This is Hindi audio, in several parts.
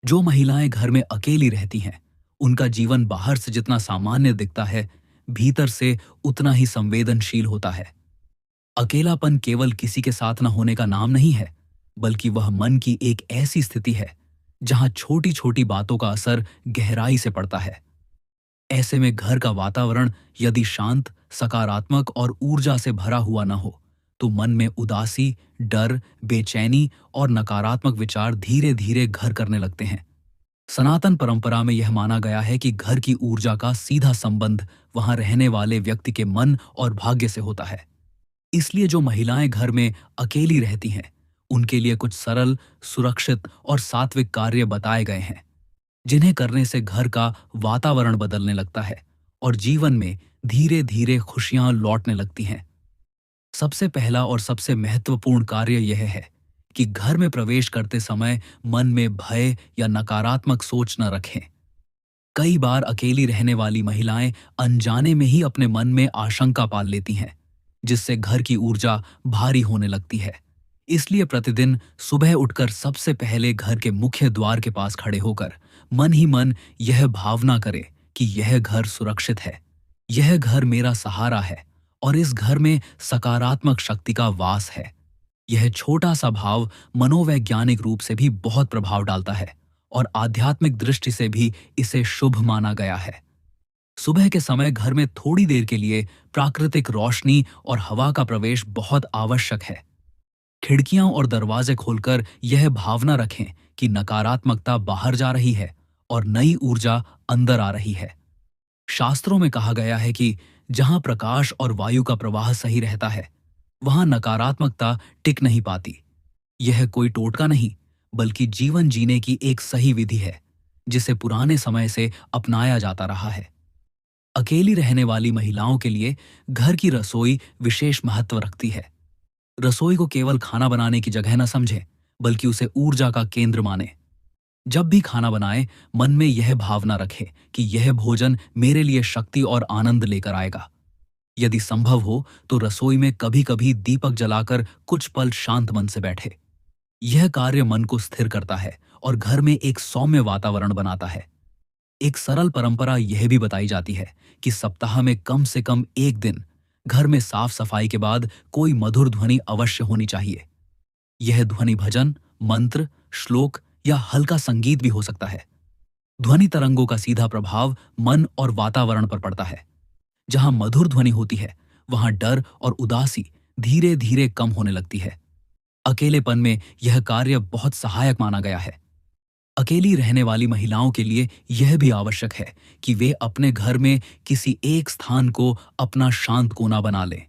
जो महिलाएं घर में अकेली रहती हैं, उनका जीवन बाहर से जितना सामान्य दिखता है, भीतर से उतना ही संवेदनशील होता है। अकेलापन केवल किसी के साथ न होने का नाम नहीं है, बल्कि वह मन की एक ऐसी स्थिति है जहां छोटी-छोटी बातों का असर गहराई से पड़ता है। ऐसे में घर का वातावरण यदि शांत, सकारात्मक और ऊर्जा से भरा हुआ न हो, तो मन में उदासी, डर, बेचैनी और नकारात्मक विचार धीरे-धीरे घर करने लगते हैं। सनातन परंपरा में यह माना गया है कि घर की ऊर्जा का सीधा संबंध वहां रहने वाले व्यक्ति के मन और भाग्य से होता है। इसलिए जो महिलाएं घर में अकेली रहती हैं, उनके लिए कुछ सरल, सुरक्षित और सात्विक कार्य बताए गए हैं, जिन्हें करने से घर का वातावरण बदलने लगता है और जीवन में धीरे-धीरे खुशियां लौटने लगती हैं। सबसे पहला और सबसे महत्वपूर्ण कार्य यह है कि घर में प्रवेश करते समय मन में भय या नकारात्मक सोच न रखें। कई बार अकेली रहने वाली महिलाएं अनजाने में ही अपने मन में आशंका पाल लेती हैं, जिससे घर की ऊर्जा भारी होने लगती है। इसलिए प्रतिदिन सुबह उठकर सबसे पहले घर के मुख्य द्वार के पास खड़े होकर मन ही मन यह भावना करें कि यह घर सुरक्षित है, यह घर मेरा सहारा है और इस घर में सकारात्मक शक्ति का वास है। यह छोटा सा भाव मनोवैज्ञानिक रूप से भी बहुत प्रभाव डालता है और आध्यात्मिक दृष्टि से भी इसे शुभ माना गया है। सुबह के समय घर में थोड़ी देर के लिए प्राकृतिक रोशनी और हवा का प्रवेश बहुत आवश्यक है। खिड़कियां और दरवाजे खोलकर यह भावना रखें कि नकारात्मकता बाहर जा रही है और नई ऊर्जा अंदर आ रही है। शास्त्रों में कहा गया है कि जहां प्रकाश और वायु का प्रवाह सही रहता है, वहां नकारात्मकता टिक नहीं पाती। यह कोई टोटका नहीं, बल्कि जीवन जीने की एक सही विधि है, जिसे पुराने समय से अपनाया जाता रहा है। अकेली रहने वाली महिलाओं के लिए घर की रसोई विशेष महत्व रखती है। रसोई को केवल खाना बनाने की जगह न समझें, बल्कि उसे ऊर्जा का केंद्र माने। जब भी खाना बनाएं, मन में यह भावना रखें कि यह भोजन मेरे लिए शक्ति और आनंद लेकर आएगा। यदि संभव हो तो रसोई में कभी-कभी दीपक जलाकर कुछ पल शांत मन से बैठे। यह कार्य मन को स्थिर करता है और घर में एक सौम्य वातावरण बनाता है। एक सरल परंपरा यह भी बताई जाती है कि सप्ताह में कम से कम एक दिन घर में साफ सफाई के बाद कोई मधुर ध्वनि अवश्य होनी चाहिए। यह ध्वनि भजन, मंत्र, श्लोक या हल्का संगीत भी हो सकता है। ध्वनि तरंगों का सीधा प्रभाव मन और वातावरण पर पड़ता है। जहां मधुर ध्वनि होती है, वहां डर और उदासी धीरे धीरे कम होने लगती है। अकेलेपन में यह कार्य बहुत सहायक माना गया है। अकेली रहने वाली महिलाओं के लिए यह भी आवश्यक है कि वे अपने घर में किसी एक स्थान को अपना शांत कोना बना लें।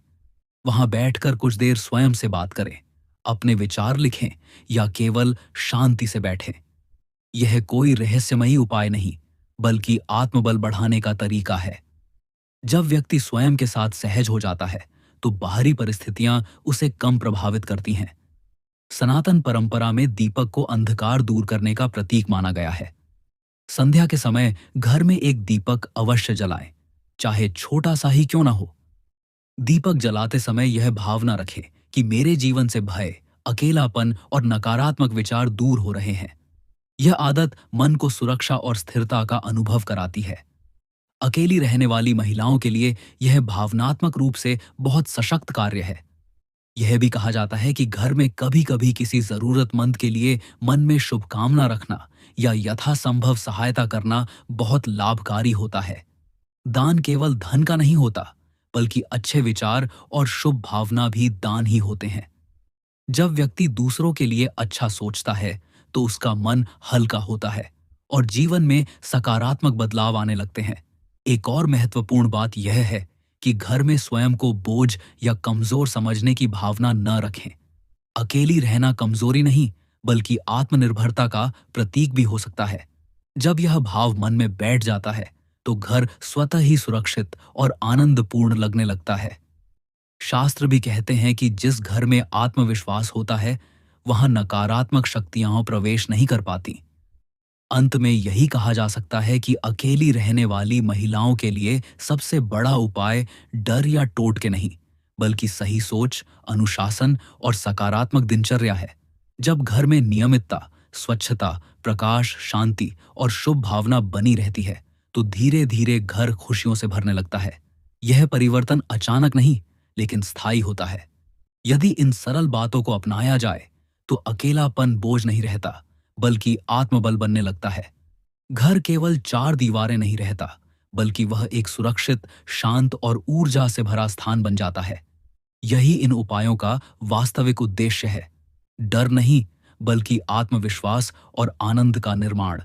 वहां बैठकर कुछ देर स्वयं से बात करें, अपने विचार लिखें या केवल शांति से बैठें। यह कोई रहस्यमयी उपाय नहीं, बल्कि आत्मबल बढ़ाने का तरीका है। जब व्यक्ति स्वयं के साथ सहज हो जाता है, तो बाहरी परिस्थितियां उसे कम प्रभावित करती हैं। सनातन परंपरा में दीपक को अंधकार दूर करने का प्रतीक माना गया है। संध्या के समय घर में एक दीपक अवश्य जलाएं, चाहे छोटा सा ही क्यों ना हो। दीपक जलाते समय यह भावना रखें कि मेरे जीवन से भय, अकेलापन और नकारात्मक विचार दूर हो रहे हैं। यह आदत मन को सुरक्षा और स्थिरता का अनुभव कराती है। अकेली रहने वाली महिलाओं के लिए यह भावनात्मक रूप से बहुत सशक्त कार्य है। यह भी कहा जाता है कि घर में कभी-कभी किसी जरूरतमंद के लिए मन में शुभकामना रखना या यथासंभव सहायता करना बहुत लाभकारी होता है। दान केवल धन का नहीं होता, बल्कि अच्छे विचार और शुभ भावना भी दान ही होते हैं। जब व्यक्ति दूसरों के लिए अच्छा सोचता है, तो उसका मन हल्का होता है और जीवन में सकारात्मक बदलाव आने लगते हैं। एक और महत्वपूर्ण बात यह है कि घर में स्वयं को बोझ या कमजोर समझने की भावना न रखें। अकेली रहना कमजोरी नहीं, बल्कि आत्मनिर्भरता का प्रतीक भी हो सकता है। जब यह भाव मन में बैठ जाता है, तो घर स्वतः ही सुरक्षित और आनंदपूर्ण लगने लगता है। शास्त्र भी कहते हैं कि जिस घर में आत्मविश्वास होता है, वहां नकारात्मक शक्तियां प्रवेश नहीं कर पाती। अंत में यही कहा जा सकता है कि अकेली रहने वाली महिलाओं के लिए सबसे बड़ा उपाय डर या टोटके नहीं, बल्कि सही सोच, अनुशासन और सकारात्मक दिनचर्या है। जब घर में नियमितता, स्वच्छता, प्रकाश, शांति और शुभ भावना बनी रहती है तो धीरे धीरे घर खुशियों से भरने लगता है। यह परिवर्तन अचानक नहीं, लेकिन स्थायी होता है। यदि इन सरल बातों को अपनाया जाए तो अकेलापन बोझ नहीं रहता, बल्कि आत्मबल बनने लगता है। घर केवल चार दीवारें नहीं रहता, बल्कि वह एक सुरक्षित, शांत और ऊर्जा से भरा स्थान बन जाता है। यही इन उपायों का वास्तविक उद्देश्य है। डर नहीं, बल्कि आत्मविश्वास और आनंद का निर्माण।